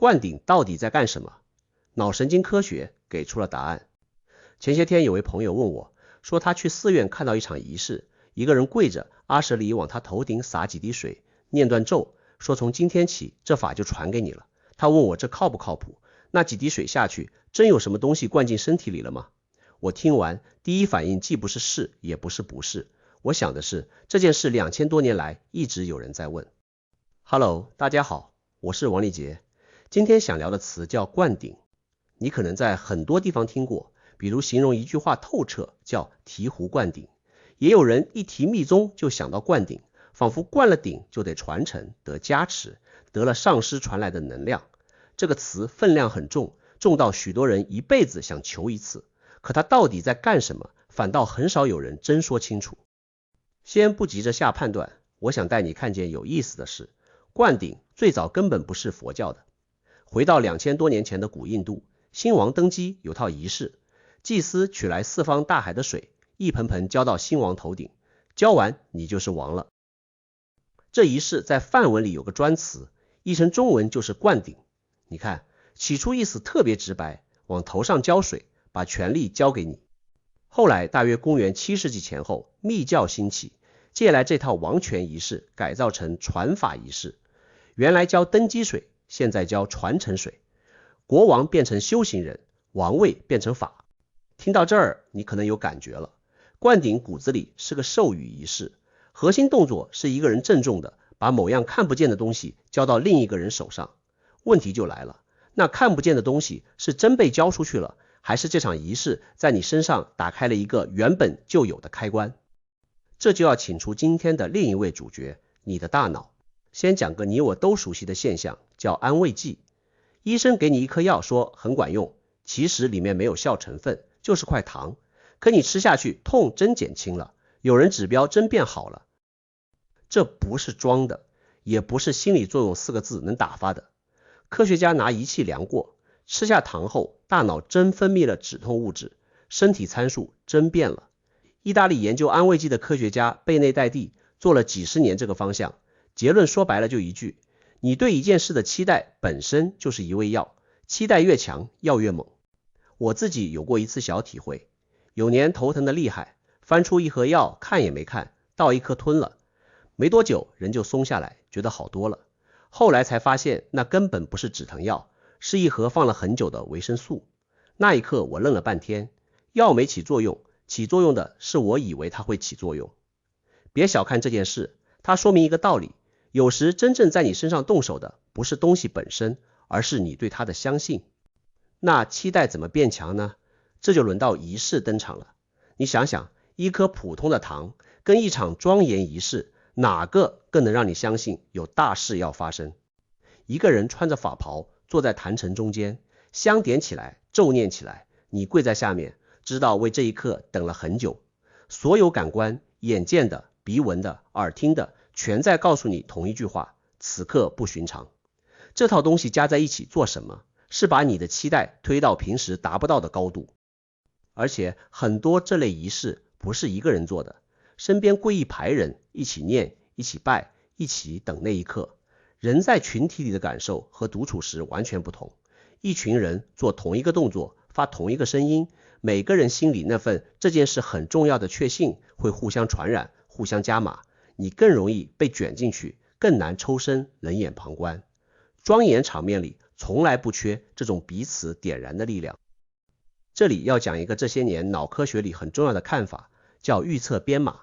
灌頂到底在幹什麼？腦神經科學給出了答案。前些天有位朋友問我，說他去寺院看到一場儀式，一個人跪着，阿舍利往他頭頂灑幾滴水，念段咒，說從今天起這法就傳給你了。他問我這靠不靠譜？那幾滴水下去，真有什麼東西灌進身體裡了嗎？我聽完第一反應既不是是，也不是不是。我想的是，這件事2000多年來一直有人在問。Hello， 大家好，我是王立杰。今天想聊的詞叫灌頂。你可能在很多地方聽過，比如形容一句話透徹叫醍醐灌頂。也有人一提密宗就想到灌頂，仿佛灌了頂就得傳承、得加持，得了上師傳來的能量。這個詞分量很重，重到許多人一輩子想求一次。可它到底在幹什麼，反倒很少有人真說清楚。先不急着下判斷，我想帶你看見有意思的事。灌頂最早根本不是佛教的。回到2000多年前的古印度，新王登基有套儀式，祭司取來四方大海的水，一盆盆澆到新王頭頂，澆完你就是王了。這儀式在梵文裡有個專詞，譯成中文就是灌頂。你看，起初意思特別直白，往頭上澆水，把權力交給你。後來大約公元7世紀前後，密教興起，借來這套王權儀式改造成傳法儀式。原來澆登基水，現在澆傳承水。國王變成修行人，王位變成法。聽到這兒，你可能有感覺了。灌頂骨子裡是個授予儀式，核心動作是一個人鄭重的把某樣看不見的東西交到另一個人手上。問題就來了，那看不見的東西是真被交出去了，還是這場儀式在你身上打開了一個原本就有的開關？這就要請出今天的另一位主角，你的大腦。先講個你我都熟悉的現象，叫安慰劑。醫生給你一顆藥說很管用，其實裡面沒有效成分，就是塊糖。可你吃下去，痛真減輕了，有人指標真變好了。這不是裝的，也不是心理作用4個字能打發的。科學家拿儀器量過，吃下糖後，大腦真分泌了止痛物質，身體參數真變了。意大利研究安慰劑的科學家贝內代蒂做了幾十年這個方向，結論說白了就一句：你對一件事的期待本身就是一味藥，期待越強，藥越猛。我自己有過一次小體會，有年頭疼的厲害，翻出一盒藥看也没看，倒一顆吞了，沒多久人就鬆下來，覺得好多了。後來才發現那根本不是止疼藥，是一盒放了很久的維生素。那一刻我愣了半天，藥沒起作用，起作用的是我以為它會起作用。別小看這件事，它說明一個道理，有時真正在你身上動手的不是東西本身，而是你對它的相信。那期待怎麼變強呢？這就輪到儀式登場了。你想想，一顆普通的糖跟一場莊嚴儀式，哪個更能讓你相信有大事要發生？一個人穿着法袍坐在壇城中間，香點起來，咒念起來，你跪在下面，知道為這一刻等了很久。所有感官，眼見的、鼻聞的、耳聽的，全在告訴你同一句話：此刻不尋常。這套東西加在一起做什麼？是把你的期待推到平時達不到的高度。而且很多這類儀式不是一個人做的，身邊跪一排人一起念、一起拜、一起等那一刻。人在群體裡的感受和獨處時完全不同。一群人做同一個動作，發同一個聲音，每個人心裡那份這件事很重要的確信會互相傳染，互相加碼，你更容易被捲進去，更難抽身冷眼旁觀。莊嚴場面裡從來不缺這種彼此點燃的力量。這裡要講一個這些年腦科學裡很重要的看法，叫預測編碼。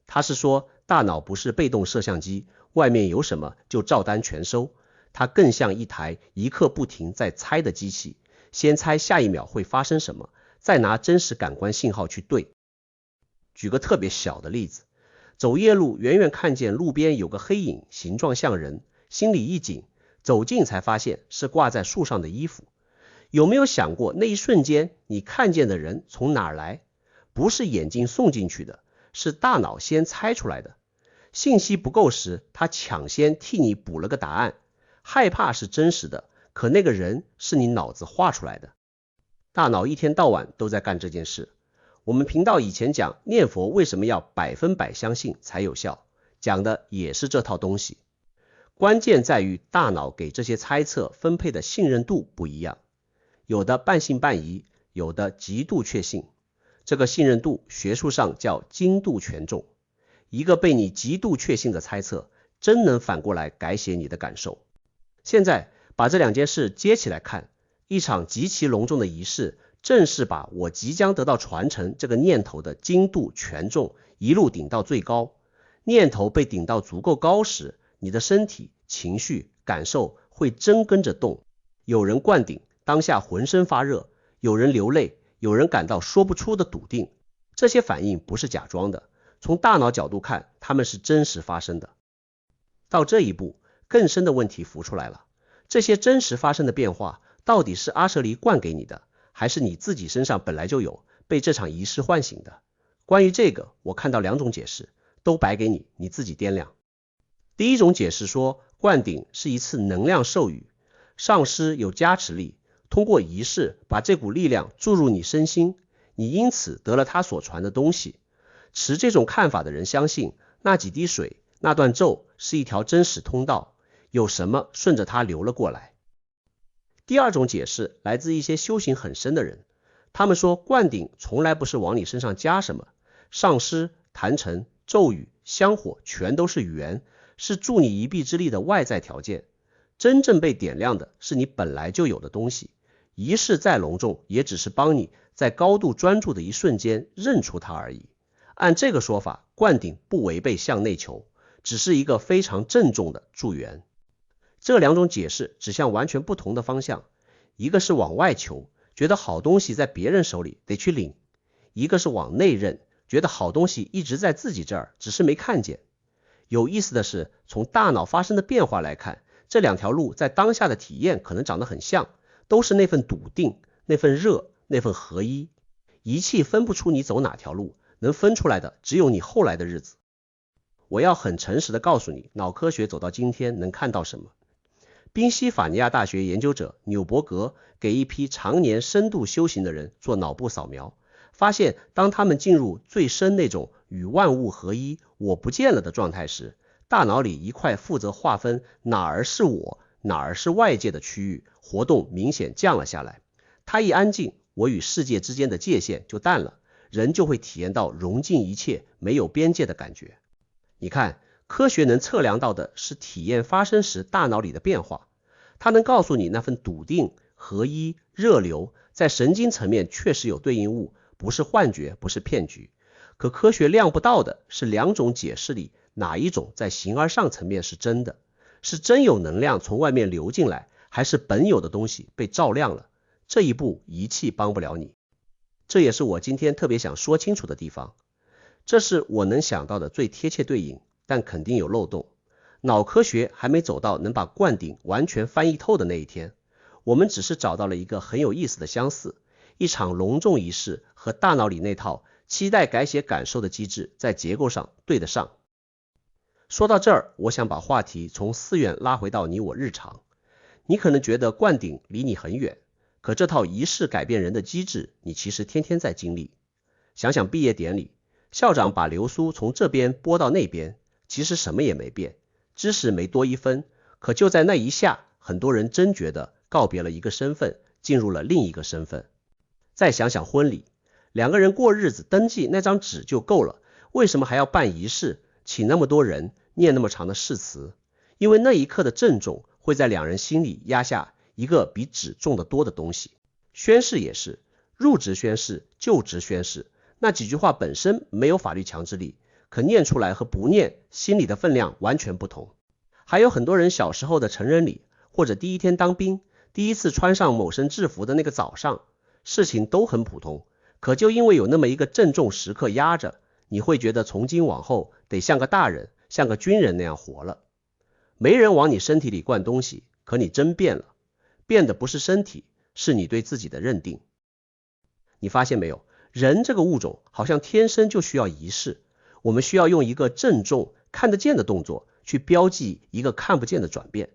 它是說大腦不是被動攝像機，外面有什麼就照單全收，它更像一台一刻不停在猜的機器，先猜下一秒会發生什麼，再拿真實感官信號去對。舉個特別小的例子，走夜路遠遠看見路邊有個黑影，形狀像人，心裡一緊，走近才發現是掛在樹上的衣服。有沒有想過那一瞬間你看見的人從哪兒來？不是眼睛送進去的，是大腦先猜出來的。信息不夠時，他搶先替你補了個答案。害怕是真實的，可那個人是你腦子畫出來的。大腦一天到晚都在幹這件事。我們頻道以前講念佛為什麼要100%相信才有效，講的也是這套東西。關鍵在於大腦給這些猜測分配的信任度不一樣，有的半信半疑，有的極度確信。這個信任度學術上叫精度權重。一個被你極度確信的猜測，真能反過來改寫你的感受。現在把這兩件事接起來看，一場極其隆重的儀式，正是把我即將得到傳承這個念頭的精度權重一路頂到最高。念頭被頂到足夠高時，你的身體、情緒、感受會真跟着動。有人灌頂，當下渾身發熱；有人流淚，有人感到說不出的篤定。這些反應不是假裝的，從大腦角度看，它們是真實發生的。到這一步，更深的問題浮出來了。這些真實發生的變化，到底是阿舍離灌給你的，還是你自己身上本來就有，被這場儀式喚醒的？關於這個，我看到兩種解釋，都擺給你，你自己掂量。第一種解釋說，灌頂是一次能量授予，上師有加持力，通過儀式把這股力量注入你身心，你因此得了他所傳的東西。持這種看法的人相信，那幾滴水，那段咒是一條真實通道，有什麼順着它流了過來。第二種解釋來自一些修行很深的人，他們說灌頂從來不是往你身上加什麼，上師、壇城、咒語、香火全都是緣，是助你一臂之力的外在條件。真正被點亮的是你本來就有的東西，儀式再隆重，也只是幫你在高度專注的一瞬間認出它而已。按這個說法，灌頂不違背向內求，只是一個非常鄭重的助緣。這兩種解釋指向完全不同的方向，一個是往外求，覺得好東西在別人手裡得去領；一個是往內認，覺得好東西一直在自己這兒，只是沒看見。有意思的是，從大腦發生的變化來看，這兩條路在當下的體驗可能長得很像，都是那份篤定，那份熱，那份合一。儀器分不出你走哪條路，能分出來的只有你後來的日子。我要很誠實的告訴你，腦科學走到今天能看到什麼。賓夕法尼亞大學研究者紐伯格給一批常年深度修行的人做腦部掃描，發現當他們进入最深那種與萬物合一、我不見了的狀態時，大腦裡一塊負責劃分哪兒是我，哪兒是外界的區域活動明顯降了下來。它一安靜，我與世界之間的界限就淡了，人就會體驗到融盡一切、沒有邊界的感覺。你看，科學能測量到的是體驗發生時大腦裡的變化，它能告訴你那份篤定、合一、熱流在神經層面確實有對應物，不是幻覺，不是騙局。可科學量不到的是兩種解釋裡哪一種在形而上層面是真的，是真有能量從外面流進來，還是本有的東西被照亮了。這一步儀器幫不了你，這也是我今天特別想說清楚的地方。這是我能想到的最貼切對應，但肯定有漏洞。腦科學還沒走到能把灌頂完全翻譯透的那一天，我們只是找到了一個很有意思的相似，一場隆重儀式和大腦裡那套期待改寫感受的機制在結構上對得上。說到這兒，我想把話題從寺院拉回到你我日常。你可能覺得灌頂離你很遠，可這套儀式改變人的機制，你其實天天在經歷。想想畢業典禮，校長把流蘇從這邊撥到那邊，其實什麼也沒變，知識沒多一分，可就在那一下，很多人真覺得告別了一個身份，進入了另一個身份。再想想婚禮，兩個人過日子登記那張紙就夠了，為什麼還要辦儀式，請那麼多人，念那麼長的誓詞？因為那一刻的鄭重會在兩人心裡壓下一個比紙重得多的東西。宣誓也是，入職宣誓、就職宣誓，那幾句話本身沒有法律強制力，可念出來和不念，心裡的分量完全不同。還有很多人小時候的成人禮，或者第一天當兵，第一次穿上某身制服的那個早上，事情都很普通，可就因為有那麼一個鄭重時刻壓着，你會覺得從今往後得像個大人，像個軍人那樣活了。沒人往你身體裡灌東西，可你真變了，變的不是身體，是你對自己的認定。你發現沒有，人這個物種好像天生就需要儀式，我們需要用一個鄭重看得見的動作去標記一個看不見的轉變。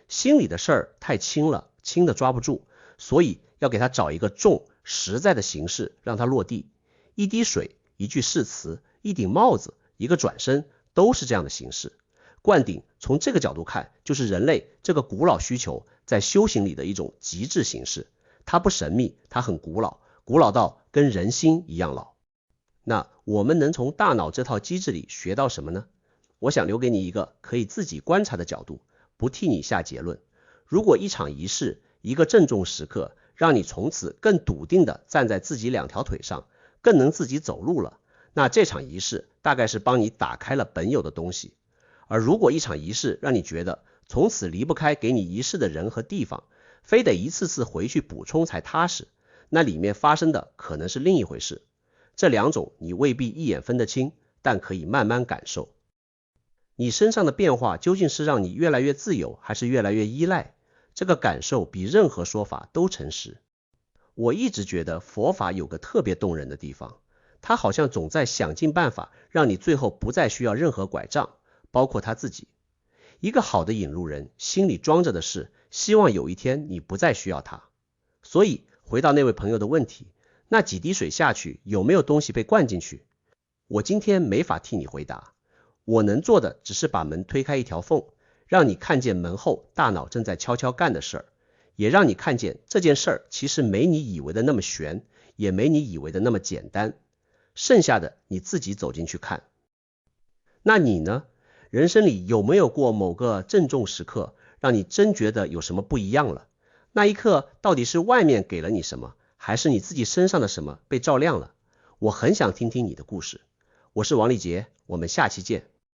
心裡的事兒太輕了，輕的抓不住，所以要給它找一個重實在的形式讓它落地。一滴水，一句誓詞，一頂帽子，一個轉身，都是這樣的形式。灌頂從這個角度看，就是人類這個古老需求在修行裡的一種極致形式。它不神秘，它很古老，古老到跟人心一樣老。那我們能從大腦這套機制裡學到什麼呢？我想留給你一個可以自己觀察的角度，不替你下結論。如果一場儀式，一個鄭重時刻，讓你從此更篤定地站在自己兩條腿上，更能自己走路了，那這場儀式大概是幫你打開了本有的東西。而如果一場儀式讓你覺得從此離不開給你儀式的人和地方，非得一次次回去補充才踏實，那裡面發生的可能是另一回事。這兩種你未必一眼分得清，但可以慢慢感受。你身上的變化究竟是讓你越来越自由，還是越來越依賴？這個感受比任何說法都誠實。我一直覺得佛法有個特別動人的地方，它好像總在想盡辦法讓你最後不再需要任何拐杖，包括他自己。一個好的引路人心裡裝着的是希望有一天你不再需要他。所以回到那位朋友的問題，那幾滴水下去，有沒有東西被灌進去？我今天沒法替你回答，我能做的只是把門推開一條縫，讓你看見門後大腦正在悄悄幹的事兒，也讓你看見這件事兒其實沒你以為的那麼玄，也沒你以為的那麼簡單。剩下的你自己走進去看。那你呢？人生裡有沒有過某個鄭重時刻，讓你真覺得有什麼不一樣了？那一刻到底是外面給了你什麼，還是你自己身上的什麼被照亮了？我很想聽聽你的故事。我是王立杰，我們下期見。